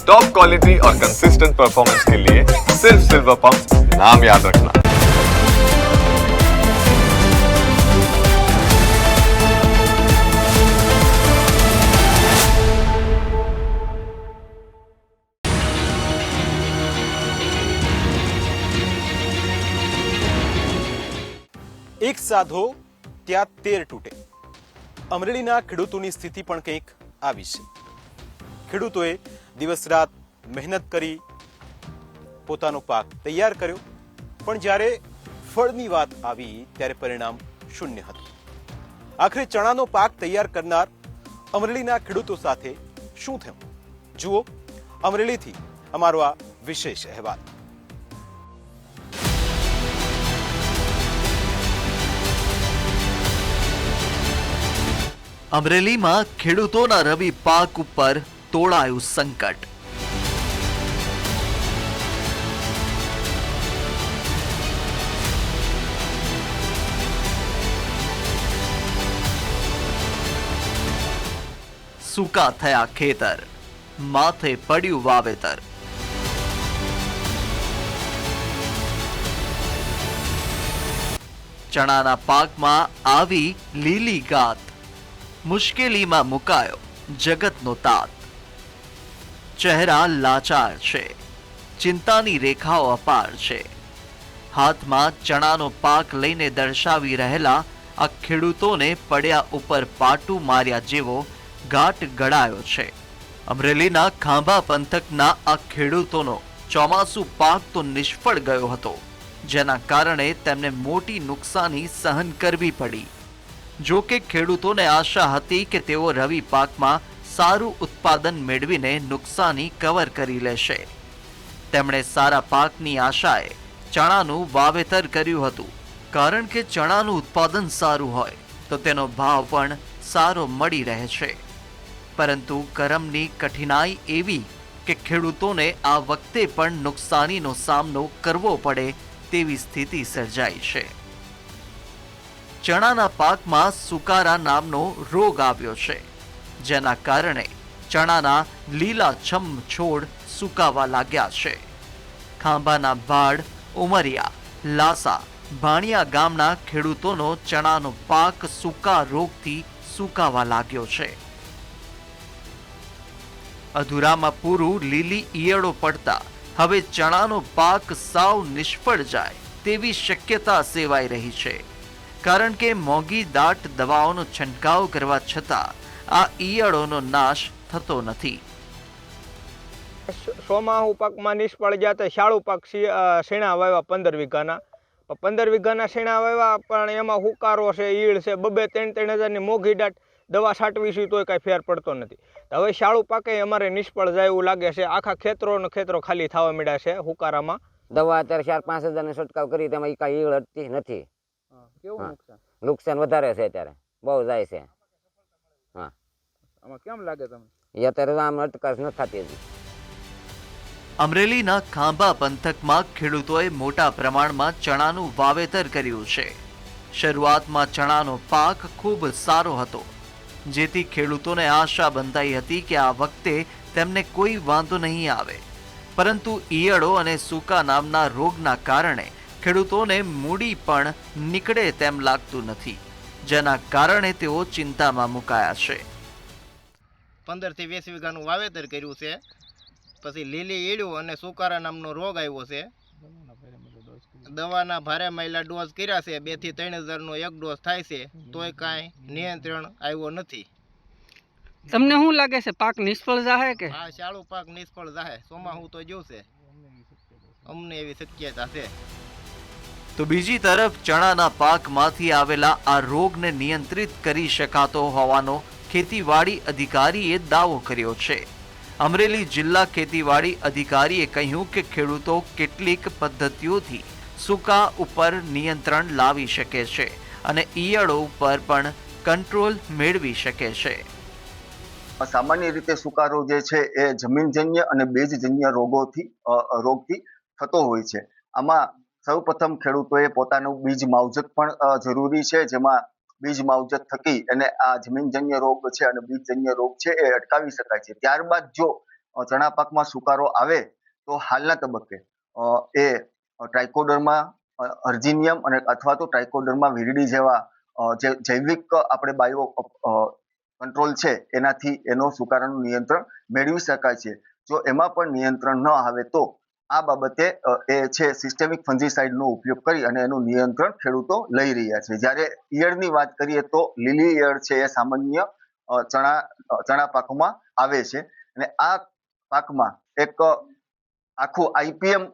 Top quality और consistent performance के लिए सिर्फ सिल्वर पंप नाम याद रखना। એક સાધો ત્યાં 13 તૂટે। અમરેલીના ખેડૂતોની સ્થિતિ પણ કંઈક આવી છે। ખેડૂતોએ દિવસ રાત મહેનત કરી પોતાનો પાક તૈયાર કર્યો, પણ જ્યારે ફળની વાત આવી ત્યારે પરિણામ શૂન્ય હતું। આખરે ચણાનો પાક તૈયાર કરનાર અમરેલીના ખેડૂતો સાથે શું થયું, જુઓ અમરેલીથી અમારો આ વિશેષ અહેવાલ। અમરેલીમાં ખેડૂતોના રવિ પાક ઉપર તોળાયું સંકટ। સૂકા થયા ખેતર, માથે પડ્યું વાવેતર। ચણાના પાકમાં આવી લીલી ગાત, મુશ્કેલીમાં મુકાયો જગતનો તાત। ચહેરા લાચાર છે, ચિંતાની રેખાઓ અપાર છે। હાથમાં ચણાનો પાક લઈને દર્શાવી રહેલા આ ખેડૂતોને પડ્યા ઉપર પાટું માર્યા જેવો ઘાટ ગળાયો છે। અમરેલીના ખાંભા પંથકના આ ખેડૂતોનો ચોમાસુ પાક તો નિષ્ફળ ગયો હતો, જેના કારણે તેમને મોટી નુકસાની સહન કરવી પડી। જો કે ખેડૂતોને આશા હતી કે તેઓ રવિ પાકમાં સારું ઉત્પાદન મેળવીને નુકસાની કવર કરી લેશે। તેમણે સારા પાકની આશાએ ચણાનું વાવેતર કર્યું હતું, કારણ કે ચણાનું ઉત્પાદન સારું હોય તો તેનો ભાવ પણ સારો મળી રહે છે। પરંતુ કરમની કઠિનાઈ એવી કે ખેડૂતોને આ વખતે પણ નુકસાનીનો સામનો કરવો પડે તેવી સ્થિતિ સર્જાઈ છે। ચણાના પાકમાં સુકારા નામનો રોગ આવ્યો છે, જેના કારણે ચણાના લીલાછમ છોડ સુકાવા લાગ્યા છે। ખાંભાના ભાડ, ઉમરિયા, લાસા, ભાણિયા ગામના ખેડૂતોનો ચણાનો પાક સૂકા રોગથી સુકાવા લાગ્યો છે। અધૂરામાં પૂરું લીલી ઈયળો પડતા હવે ચણાનો પાક સાવ નિષ્ફળ જાય તેવી શક્યતા સેવાઈ રહી છે, કારણ કે મોંઘી દાટ દવાઓનો છંટકાવ કરવા છતાં આ ઈયળોનો નાશ થતો નથી। સોમાહુ પાકમાં નિષ્ફળ ગયા તો શાળુ પાક શેણા વાવ્યા 15 વીઘાના 15 વીઘાના શેણા વાવ્યા, પણ એમાં હુકારો છે, ઈળ છે, 2-3 હજારની મોંઘી દાટ દવા છાંટવી તોય કાંઈ ફેર પડતો નથી। હવે શાળુ પાકે અમારે નિષ્ફળ જાય એવું લાગે છે। આખા ખેતરો ખાલી થવા મળ્યા છે હુકારામાં। દવા અત્યારે 4-5 હજારનો છંટકાવ કરી તેમાં કાંઈ ઈળ અટતી નથી। કેવું નુકસાન વધારે છે, અત્યારે બહુ જાય છે। હા, આમાં કેમ લાગે તમને? એ અત્યારે આમ અટકાશ ન થતી હજી। અમરેલીના ખાંભા પંથકમાં ખેડૂતોએ મોટા પ્રમાણમાં ચણાનું વાવેતર કર્યું છે। શરૂઆતમાં ચણાનો પાક ખૂબ સારો હતો, જેથી ખેડૂતોને આશા બંધાઈ હતી કે આ વખતે તેમને કોઈ વાંધો નહીં આવે, પરંતુ ઈયળો અને સૂકા નામના રોગના કારણે ખેડૂતોને મૂડી પણ નીકળે તેમ લાગતું નથી, જેના કારણે તેઓ ચિંતામાં મુકાયા છે। 15 થી 20 વીઘાનું વાવેતર કર્યું છે, પછી લીલી ઈળું અને સુકારા નામનો રોગ આવ્યો છે। દવાના ભારે માયલા ડોઝ કર્યા છે, 2 થી 3 હજારનો એક ડોઝ થાય છે, તોય કાંઈ નિયંત્રણ આવ્યો નથી। તમને શું લાગે છે, પાક નિષ્ફળ જાહે કે? આ શાળુ પાક નિષ્ફળ જાહે, સોમાહુ તો જોશે, અમને એવી શક્યતા છે। તો બીજી તરફ ચણાના પાકમાંથી આવેલા આ રોગને નિયંત્રિત કરી શકાતો હોવાનો ખેતીવાડી અધિકારીએ દાવો કર્યો છે। અમરેલી જિલ્લા ખેતીવાડી અધિકારીએ કહ્યું કે ખેડૂતો કેટલીક પદ્ધતિઓથી સૂકા ઉપર નિયંત્રણ લાવી શકે છે અને ઈયળો ઉપર પણ કંટ્રોલ મેળવી શકે છે। સામાન્ય રીતે સુકારો જે છે એ જમીનજન્ય અને બીજજન્ય રોગથી થતો હોય છે। આમાં સૌપ્રથમ ખેડૂતોએ પોતાનું બીજ માવજત પણ જરૂરી છે, જેમાં બીજ માવજત થકી અને આ જમીનજન્ય રોગ છે અને બીજજન્ય રોગ છે એ અટકાવી શકાય છે। ત્યારબાદ જો ચણા પાકમાં સુકારો આવે તો હાલના તબક્કે એ ટ્રાઇકોડર્મા અર્જિનિયમ અને અથવા તો ટ્રાઇકોડર્મા વિરિડી જેવા જે જૈવિક આપણે બાયો કંટ્રોલ છે એનાથી એનો સુકારાનું નિયંત્રણ મેળવી શકાય છે. જો એમાં પણ નિયંત્રણ ન આવે તો આ બાબતે એ છે સિસ્ટેમિક ફંજીસાઇડનો ઉપયોગ કરી અને એનું નિયંત્રણ ખેડૂતો લઈ રહ્યા છે. જ્યારે ઈયળની વાત કરીએ તો લીલી ઈયળ છે એ સામાન્ય ચણા પાકમાં આવે છે અને આ પાકમાં એક આખું આઈપીએમ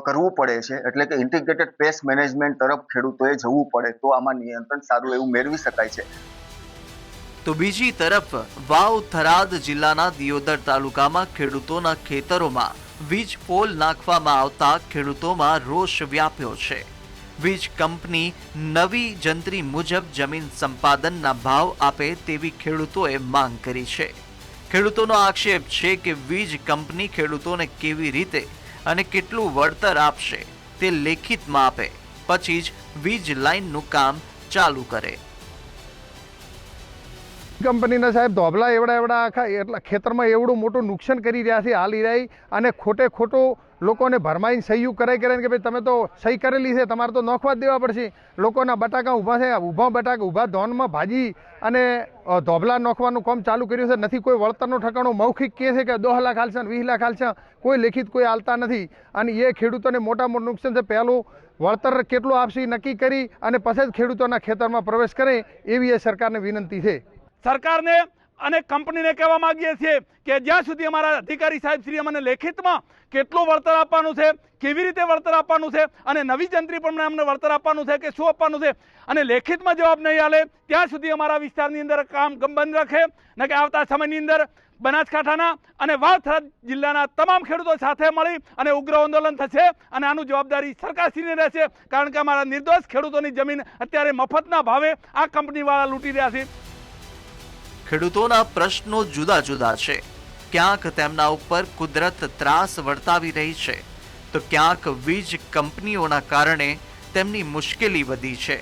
કરવું પડે છે, એટલે કે ઇન્ટિગ્રેટેડ પેસ્ટ મેનેજમેન્ટ તરફ ખેડૂતોએ જવું પડે તો આમાં નિયંત્રણ સારું એવું મેળવી શકાય છે. તો બીજી તરફ વાવ થરાદ જિલ્લાના દિયોદર તાલુકામાં ખેડૂતોના ખેતરોમાં વીજ પોલ નાખવામાં આવતા ખેડૂતોમાં રોષ વ્યાપ્યો છે. વીજ કંપની નવી જંત્રી મુજબ જમીન સંપાદનના ભાવ આપે તેવી ખેડૂતોએ માંગ કરી છે. ખેડૂતોનો આક્ષેપ છે કે વીજ કંપની ખેડૂતોને કેવી રીતે અને કેટલું વળતર આપશે તે લેખિતમાં આપે, પછી જ વીજ લાઇનનું કામ ચાલુ કરે. કંપનીના સાહેબ ધોબલા એવડા આખા એટલા ખેતરમાં એવડું મોટું નુકસાન કરી રહ્યા છે હાલ ઈરાઈ, અને ખોટો લોકોને ભરમાઈને સહીયું કરાય કે ભાઈ તમે તો સહી કરેલી છે, તમારે તો નોખવા જ દેવા પડશે. લોકોના બટાકા ઊભા છે, ઊભા ધોનમાં ભાજી અને ધોબલા નોખવાનું કામ ચાલુ કર્યું છે. નથી કોઈ વળતરનો ઠકાણો. મૌખિક કહે છે કે 10 લાખ હાલશે 20 લાખ હાલશે, કોઈ લેખિત કોઈ હાલતા નથી. અને એ ખેડૂતોને મોટા નુકસાન છે. પહેલું વળતર કેટલું આપશે નક્કી કરી અને પછી જ ખેડૂતોના ખેતરમાં પ્રવેશ કરે એવી એ સરકારને વિનંતી છે. સરકારને અને કંપનીને કહેવા માંગીએ છીએ કે જ્યાં સુધી અમારા અધિકારી સાહેબ શ્રી અમને લેખિતમાં કેટલું વળતર આપવાનું છે, કેવી રીતે વળતર આપવાનું છે અને નવી જંત્રી પણ અમને વળતર આપવાનું છે કે શું આપવાનું છે અને લેખિતમાં જવાબ નહીં આલે ત્યાં સુધી અમારા વિસ્તારની અંદર કામ બંધ રાખે ને કે આવતા સમયની અંદર બનાસકાંઠાના અને વાવ થરાદ જિલ્લાના તમામ ખેડૂતો સાથે મળી અને ઉગ્ર આંદોલન થશે અને આનું જવાબદારી સરકારશ્રીની રહેશે, કારણ કે અમારા નિર્દોષ ખેડૂતોની જમીન અત્યારે મફતના ભાવે આ કંપનીવાળા લૂંટી રહ્યા છે. ખેડૂતોના પ્રશ્નો જુદા જુદા છે. ક્યાંક તેમના ઉપર કુદરત ત્રાસ વર્તાવી રહી છે, તો ક્યાંક વીજ કંપનીઓના કારણે તેમની મુશ્કેલી વધી છે.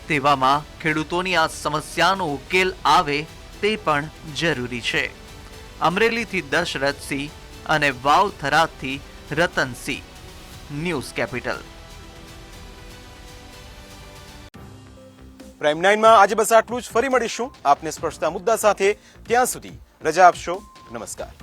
તેવામાં ખેડૂતોની આ સમસ્યાનો ઉકેલ આવે તે પણ જરૂરી છે. અમરેલીથી દશરથસિંહ અને વાવ થરાદથી રતનસિંહ, ન્યૂઝ કેપિટલ. પ્રાઇમ 9માં આજે બસ આટલું જ. ફરી મળીશું આપને સ્પર્શતા મુદ્દા સાથે. ત્યાં સુધી રજા આપશો. નમસ્કાર.